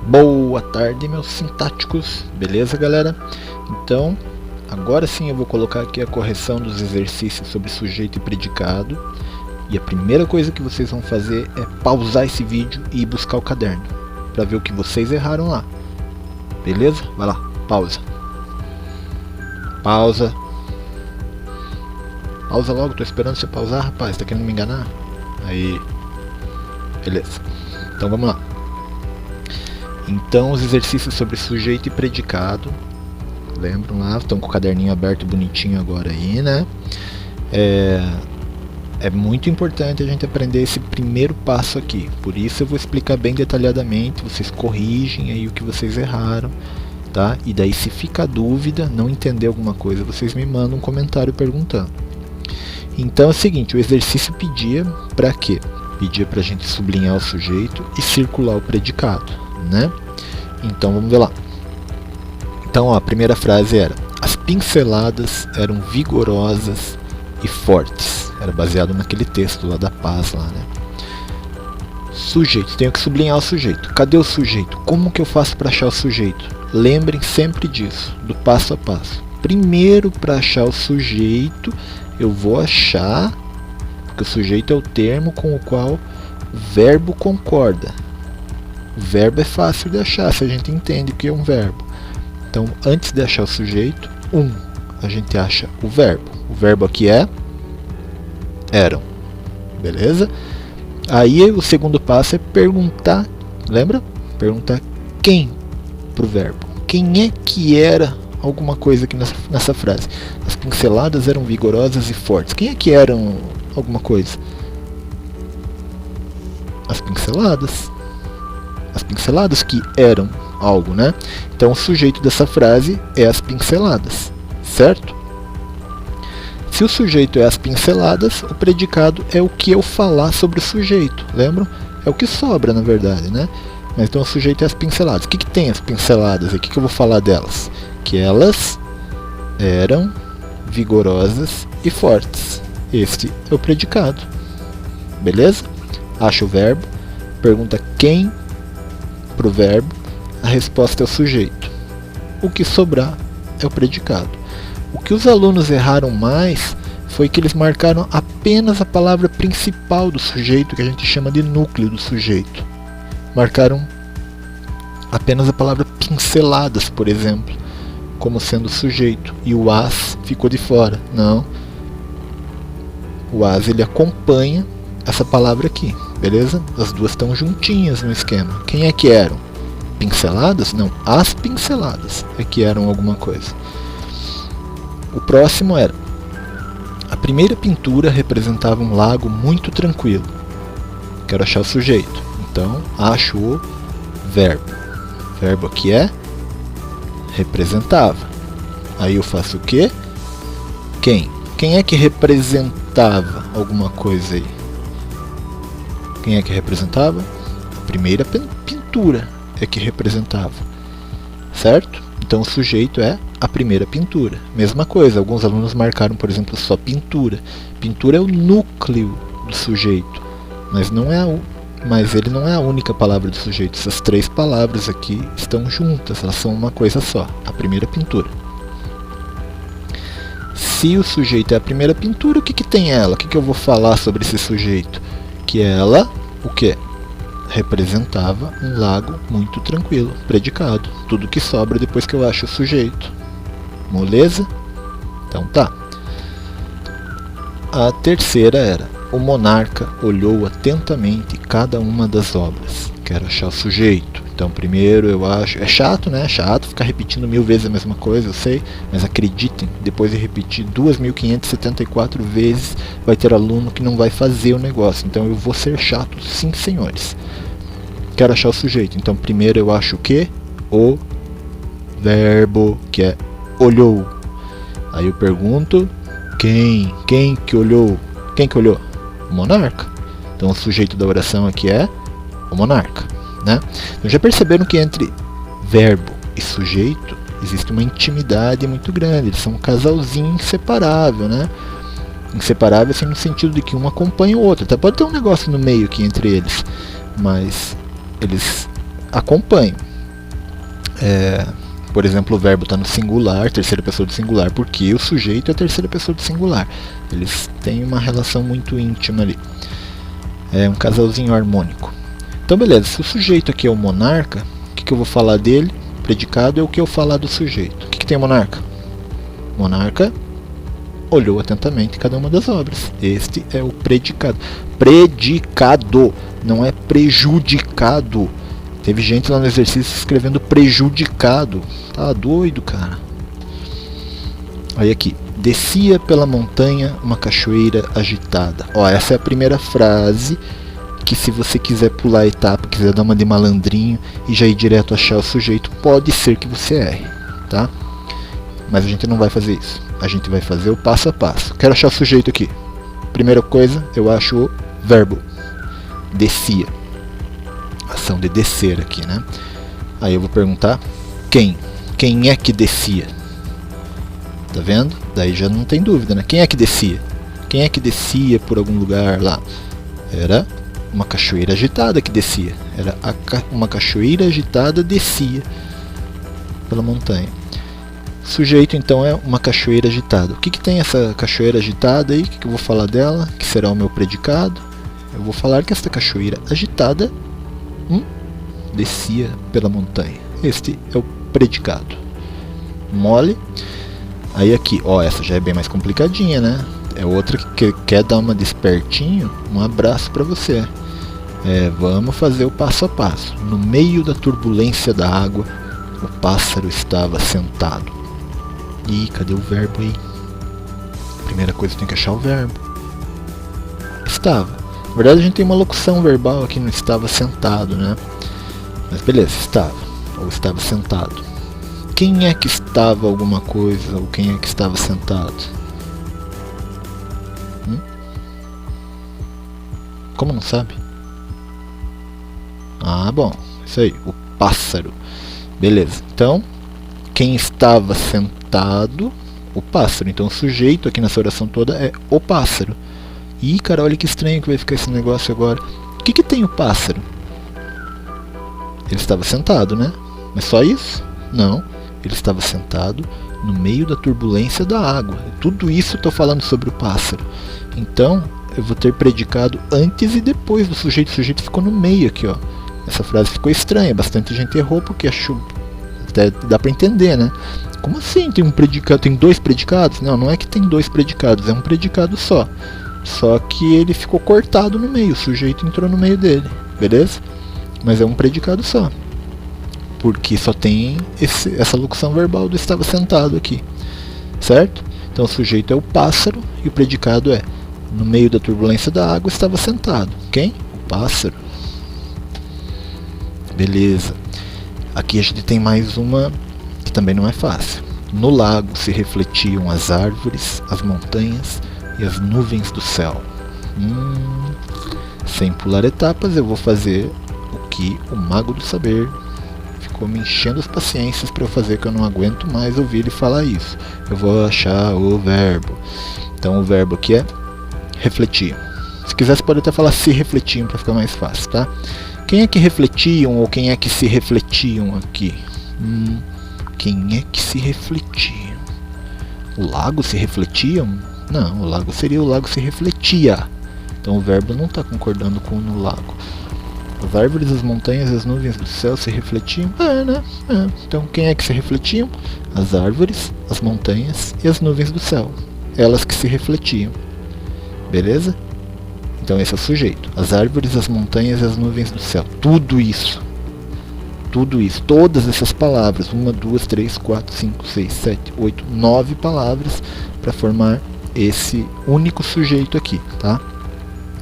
Boa tarde, meus sintáticos, beleza, galera? Então, agora sim eu vou colocar aqui a correção dos exercícios sobre sujeito e predicado. E a primeira coisa que vocês vão fazer é pausar esse vídeo e ir buscar o caderno para ver o que vocês erraram lá. Beleza? Vai lá, pausa. Pausa. Pausa logo, tô esperando você pausar, rapaz, tá querendo me enganar? Aí. Beleza. Então vamos lá. Então os exercícios sobre sujeito e predicado, lembram lá, estão com o caderninho aberto bonitinho agora aí, né? É muito importante a gente aprender esse primeiro passo aqui, por isso eu vou explicar bem detalhadamente, vocês corrigem aí o que vocês erraram, tá? E daí se fica dúvida, não entender alguma coisa, vocês me mandam um comentário perguntando. Então é o seguinte, o exercício pedia para quê? Pedia para a gente sublinhar o sujeito e circular o predicado, né? Então vamos ver lá. Então ó, a primeira frase era: as pinceladas eram vigorosas e fortes. Era baseado naquele texto lá da Paz lá, né? Sujeito, tenho que sublinhar o sujeito. Cadê o sujeito? Como que eu faço para achar o sujeito? Lembrem sempre disso, do passo a passo. Primeiro, para achar o sujeito, eu vou achar, porque o sujeito é o termo com o qual o verbo concorda. O verbo é fácil de achar, se a gente entende o que é um verbo. Então, antes de achar o sujeito, a gente acha o verbo. O verbo aqui é eram. Beleza? Aí o segundo passo é perguntar, lembra? Perguntar quem pro verbo. Quem é que era alguma coisa aqui nessa frase? As pinceladas eram vigorosas e fortes. Quem é que eram alguma coisa? As pinceladas. As pinceladas que eram algo, né? Então o sujeito dessa frase é as pinceladas, certo? Se o sujeito é as pinceladas, o predicado é o que eu falar sobre o sujeito, lembram? É o que sobra, na verdade, né? Mas então o sujeito é as pinceladas. O que tem as pinceladas aqui? O que eu vou falar delas? Que elas eram vigorosas e fortes. Este é o predicado. Beleza? Acha o verbo, pergunta quem para o verbo, a resposta é o sujeito. O que sobrar é o predicado. O que os alunos erraram mais foi que eles marcaram apenas a palavra principal do sujeito, que a gente chama de núcleo do sujeito. Marcaram apenas a palavra pinceladas, por exemplo, como sendo sujeito, e o as ficou de fora. Não. O as ele acompanha essa palavra aqui, beleza? As duas estão juntinhas no esquema. Quem é que eram? Pinceladas? Não, as pinceladas é que eram alguma coisa. O próximo era: a primeira pintura representava um lago muito tranquilo. Quero achar o sujeito. Então, acho o verbo. O verbo aqui é representava. Aí eu faço o quê? Quem? Quem é que representava alguma coisa aí? Quem é que representava? A primeira pintura é que representava, certo? Então o sujeito é a primeira pintura. Mesma coisa, alguns alunos marcaram, por exemplo, só pintura. Pintura é o núcleo do sujeito, mas ele não é a única palavra do sujeito. Essas três palavras aqui estão juntas, elas são uma coisa só, a primeira pintura. Se o sujeito é a primeira pintura, o que tem ela? O que eu vou falar sobre esse sujeito? Que ela, o que? Representava um lago muito tranquilo, predicado. Tudo que sobra depois que eu acho o sujeito. Moleza? Então tá. A terceira era: o monarca olhou atentamente cada uma das obras. Quero achar o sujeito. Então primeiro eu acho... É chato, né? É chato ficar repetindo 1000 vezes a mesma coisa, eu sei. Mas acreditem, depois de repetir 2.574 vezes, vai ter aluno que não vai fazer o negócio. Então eu vou ser chato, sim senhores. Quero achar o sujeito. Então primeiro eu acho o quê? O verbo, que é olhou. Aí eu pergunto: quem? Quem que olhou? Quem que olhou? O monarca. Então o sujeito da oração aqui é o monarca, né? Então já perceberam que entre verbo e sujeito existe uma intimidade muito grande. Eles são um casalzinho inseparável, né? Inseparável assim no sentido de que um acompanha o outro. Até pode ter um negócio no meio aqui entre eles, mas eles acompanham, Por exemplo, o verbo está no singular, terceira pessoa do singular, porque o sujeito é a terceira pessoa do singular. Eles têm uma relação muito íntima ali. É um casalzinho harmônico. Então beleza, se o sujeito aqui é o monarca, o que eu vou falar dele? Predicado é o que eu falar do sujeito. O que tem o monarca? Monarca olhou atentamente cada uma das obras. Este é o predicado. Predicado, não é prejudicado. Teve gente lá no exercício escrevendo prejudicado. Tá doido, cara. Aí aqui. Descia pela montanha uma cachoeira agitada. Ó, essa é a primeira frase que, se você quiser pular a etapa, quiser dar uma de malandrinho e já ir direto achar o sujeito, pode ser que você erre, tá? Mas a gente não vai fazer isso. A gente vai fazer o passo a passo. Quero achar o sujeito aqui. Primeira coisa, eu acho o verbo. Descia. Ação de descer aqui, né? Aí eu vou perguntar quem? Quem é que descia? Tá vendo? Daí já não tem dúvida, né? Quem é que descia? Quem é que descia por algum lugar lá? Era uma cachoeira agitada que descia. Era uma cachoeira agitada descia pela montanha. Sujeito então é uma cachoeira agitada. O que tem essa cachoeira agitada aí? O que eu vou falar dela? Que será o meu predicado? Eu vou falar que esta cachoeira agitada descia pela montanha. Este é o predicado. Mole. Aí aqui, ó, essa já é bem mais complicadinha, né? É outra que quer dar uma despertinho. Um abraço para você. Vamos fazer o passo a passo. No meio da turbulência da água, o pássaro estava sentado. Ih, cadê o verbo aí? Primeira coisa, tem que achar o verbo. Estava. Na verdade, a gente tem uma locução verbal aqui no estava sentado, né? Mas beleza, estava. Ou estava sentado. Quem é que estava alguma coisa? Ou quem é que estava sentado? Como não sabe? Ah, bom. Isso aí. O pássaro. Beleza. Então, quem estava sentado? O pássaro. Então, o sujeito aqui nessa oração toda é o pássaro. Ih, cara, olha que estranho que vai ficar esse negócio agora. O que tem o pássaro? Ele estava sentado, né? Mas só isso? Não. Ele estava sentado no meio da turbulência da água. Tudo isso eu estou falando sobre o pássaro. Então, eu vou ter predicado antes e depois do sujeito. O sujeito ficou no meio aqui, ó. Essa frase ficou estranha. Bastante gente errou porque achou... Até dá para entender, né? Como assim tem um predicado? Tem dois predicados? Não, não é que tem dois predicados. É um predicado só. Só que ele ficou cortado no meio. O sujeito entrou no meio dele. Beleza? Mas é um predicado só. Porque só tem essa locução verbal do estava sentado aqui. Certo? Então o sujeito é o pássaro e o predicado é: no meio da turbulência da água estava sentado. Quem? O pássaro. Beleza. Aqui a gente tem mais uma que também não é fácil. No lago se refletiam as árvores, as montanhas e as nuvens do céu. Sem pular etapas, eu vou fazer o que o mago do saber ficou me enchendo as paciências para eu fazer, que eu não aguento mais ouvir ele falar isso. Eu vou achar o verbo. Então o verbo aqui é refletiam. Se quiser, você pode até falar se refletiam para ficar mais fácil, tá? Quem é que refletiam ou quem é que se refletiam aqui? Quem é que se refletiam? O lago se refletiam? Não, o lago seria o lago se refletia. Então o verbo não está concordando com o no lago. As árvores, as montanhas e as nuvens do céu se refletiam? Né? Então quem é que se refletiam? As árvores, as montanhas e as nuvens do céu. Elas que se refletiam. Beleza? Então esse é o sujeito. As árvores, as montanhas e as nuvens do céu. Tudo isso. Todas essas palavras. 1, 2, 3, 4, 5, 6, 7, 8, 9 palavras para formar esse único sujeito aqui, tá?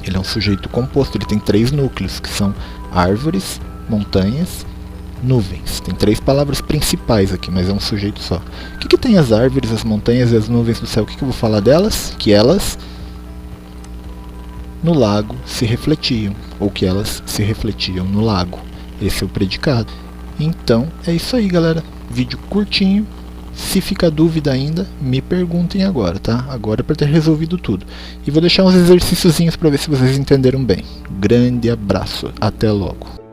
Ele é um sujeito composto, ele tem 3 núcleos, que são árvores, montanhas, nuvens. Tem 3 palavras principais aqui, mas é um sujeito só. O que tem as árvores, as montanhas e as nuvens do céu? O que eu vou falar delas? Que elas no lago se refletiam, ou que elas se refletiam no lago. Esse é o predicado. Então, é isso aí, galera. Vídeo curtinho. Se ficar dúvida ainda, me perguntem agora, tá? Agora é para ter resolvido tudo. E vou deixar uns exercíciozinhos para ver se vocês entenderam bem. Grande abraço. Até logo.